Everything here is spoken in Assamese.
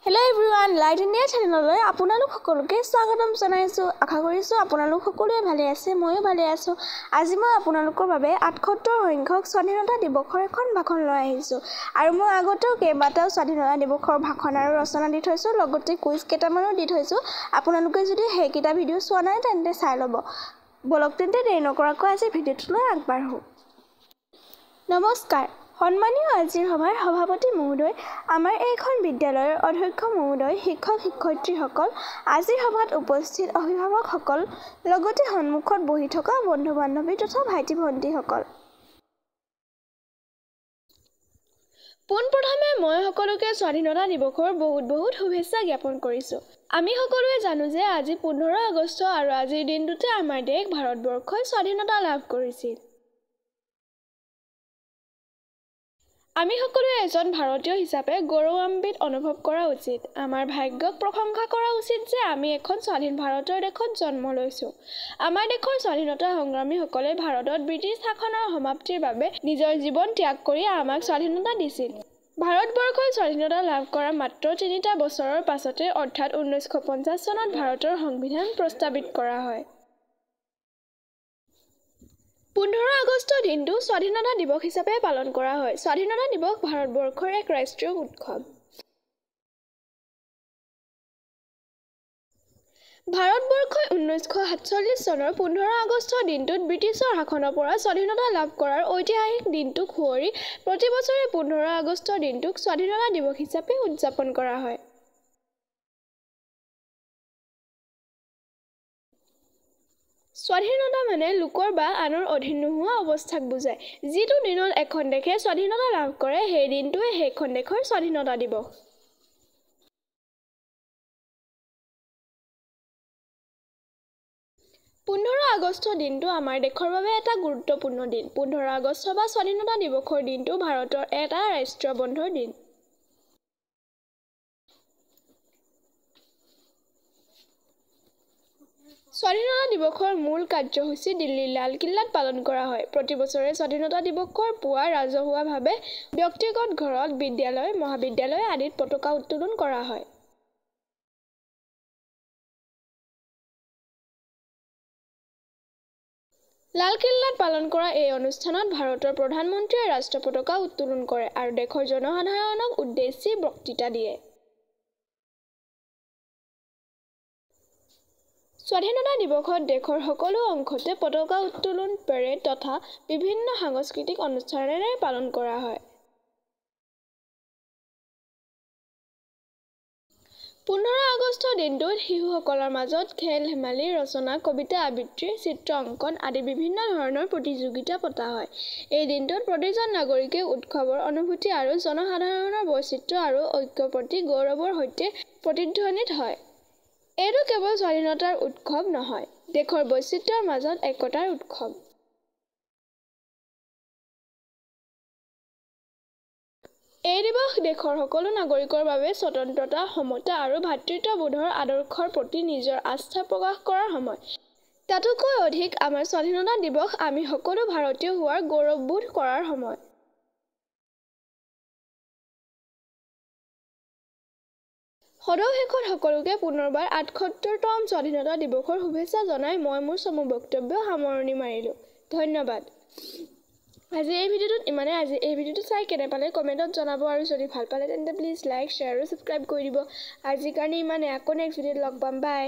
Hello everyone, Light India channel আপোনালোক সকলোকে স্বাগতম জনাইছো। আশা কৰিছো আপোনালোক সকলোৱে ভালে আছে, ময়ো ভালে আছো। আজি মই আপোনালোকৰ বাবে ৭৮ সংখ্যক স্বাধীনতা দিৱসৰ এখন ভাষণ লৈ আহিছো। আৰু মই আগতেও কেইবাটাও স্বাধীনতা দিৱসৰ ভাষণ আৰু ৰচনা দি থৈছো, লগতে কুইজ কেইটামানো দি থৈছো। আপোনালোকে যদি সেইকেইটা ভিডিঅ' চোৱা নাই তেন্তে চাই ল'ব। বলক তেন্তে দেৰি নকৰাকৈ আজি ভিডিঅ'টোলৈ আগবাঢ়ো। নমস্কাৰ। সন্মানীয় আজিৰ সভাৰ সভাপতি মহোদয়, আমাৰ এইখন বিদ্যালয়ৰ অধ্যক্ষ মহোদয়, শিক্ষক শিক্ষয়িত্ৰীসকল, আজিৰ সভাত উপস্থিত অভিভাৱকসকল, লগতে সন্মুখত বহি থকা বন্ধু বান্ধৱী তথা ভাইটি ভণ্টিসকল। পোনপ্ৰথমে মই সকলোকে স্বাধীনতা দিৱসৰ বহুত শুভেচ্ছা জ্ঞাপন কৰিছোঁ। আমি সকলোৱে জানো যে আজি 15 আগষ্ট আৰু আজিৰ দিনটোতে আমাৰ দেশ ভাৰতবৰ্ষই স্বাধীনতা লাভ কৰিছিল। আমি সকলোৱে এজন ভাৰতীয় হিচাপে গৌৰৱান্বিত অনুভৱ কৰা উচিত। আমাৰ ভাগ্যক প্ৰশংসা কৰা উচিত যে আমি এখন স্বাধীন ভাৰতৰ দেশত জন্ম লৈছোঁ। আমাৰ দেশৰ স্বাধীনতা সংগ্ৰামীসকলে ভাৰতত ব্ৰিটিছ শাসনৰ সমাপ্তিৰ বাবে নিজৰ জীৱন ত্যাগ কৰি আমাক স্বাধীনতা দিছিল। ভাৰতবৰ্ষই স্বাধীনতা লাভ কৰা মাত্ৰ ৩টা বছৰৰ পাছতে অৰ্থাৎ ১৯৫০ চনত ভাৰতৰ সংবিধান প্ৰস্তাৱিত কৰা হয়। 15 আগষ্ট দিনটো স্বাধীনতা দিৱস হিচাপে পালন কৰা হয়। স্বাধীনতা দিৱস ভাৰতবৰ্ষৰ এক ৰাষ্ট্ৰীয় উৎসৱ। ভাৰতবৰ্ষই ১৯৪৭ চনৰ 15 আগষ্ট দিনটোত ব্ৰিটিছৰ শাসনৰ পৰা স্বাধীনতা লাভ কৰাৰ ঐতিহাসিক দিনটোক সুঁৱৰি প্ৰতি বছৰে 15 আগষ্ট দিনটোক স্বাধীনতা দিৱস হিচাপে উদযাপন কৰা হয়। স্বাধীনতা মানে লোকৰ বা আনৰ অধীন নোহোৱা অৱস্থাক বুজায়। যিটো দিনত এখন দেশে স্বাধীনতা লাভ কৰে সেই দিনটোৱে সেইখন দেশৰ স্বাধীনতা দিৱস। পোন্ধৰ আগষ্ট দিনটো আমাৰ দেশৰ বাবে এটা গুৰুত্বপূৰ্ণ দিন। 15 আগষ্ট বা স্বাধীনতা দিৱসৰ দিনটো ভাৰতৰ এটা ৰাষ্ট্ৰীয় বন্ধৰ দিন। স্বাধীনতা দিৱসৰ মূল কাৰ্যসূচী দিল্লীৰ লালকিল্লাত পালন কৰা হয়। প্ৰতি বছৰে স্বাধীনতা দিৱসৰ পুৱা ৰাজহুৱাভাৱে ব্যক্তিগত ঘৰত, বিদ্যালয়, মহাবিদ্যালয় আদিত পতাকা উত্তোলন কৰা হয়। লালকিল্লাত পালন কৰা এই অনুষ্ঠানত ভাৰতৰ প্ৰধানমন্ত্ৰীয়ে ৰাষ্ট্ৰ পতাকা উত্তোলন কৰে আৰু দেশৰ জনসাধাৰণক উদ্দেশ্যি বক্তৃতা দিয়ে। স্বাধীনতা দিৱসত দেশৰ সকলো অংশতে পতাকা উত্তোলন, পেৰেড তথা বিভিন্ন সাংস্কৃতিক অনুষ্ঠানেৰে পালন কৰা হয়। 15 আগষ্ট দিনটোত শিশুসকলৰ মাজত খেল-ধেমালি, ৰচনা, কবিতা আবৃত্তি, চিত্ৰ অংকন আদি বিভিন্ন ধৰণৰ প্ৰতিযোগিতা পতা হয়। এই দিনটোত প্ৰতিজন নাগৰিকে উৎসৱৰ অনুভূতি আৰু জনসাধাৰণৰ বৈচিত্ৰ্য আৰু ঐক্যৰ প্ৰতি গৌৰৱৰ সৈতে প্ৰতিধ্বনিত হয়। এইটো কেৱল স্বাধীনতাৰ উৎসৱ নহয়, দেশৰ বৈচিত্ৰ্যৰ মাজত একতাৰ উৎসৱ। এই দিৱস দেশৰ সকলো নাগৰিকৰ বাবে স্বতন্ত্ৰতা, সমতা আৰু ভাতৃত্ববোধৰ আদৰ্শৰ প্ৰতি নিজৰ আস্থা প্ৰকাশ কৰাৰ সময়। তাতোকৈ অধিক আমাৰ স্বাধীনতা দিৱস আমি সকলো ভাৰতীয় হোৱাৰ গৌৰৱবোধ কৰাৰ সময়। সদৌ শেষত সকলোকে পুনৰবাৰ ৭৮তম স্বাধীনতা দিৱসৰ শুভেচ্ছা জনাই মই মোৰ চমু বক্তব্য সামৰণি মাৰিলোঁ। ধন্যবাদ। আজি এই ভিডিঅ'টোত ইমানে। আজি এই ভিডিঅ'টো চাই কেনে পালে কমেণ্টত জনাব আৰু যদি ভাল পালে তেন্তে প্লিজ লাইক, শ্বেয়াৰ আৰু ছাবস্ক্ৰাইব কৰি দিব। আজিৰ কাৰণে ইমানে। আকৌ নেক্সট ভিডিঅ'ত লগ পাম। বাই।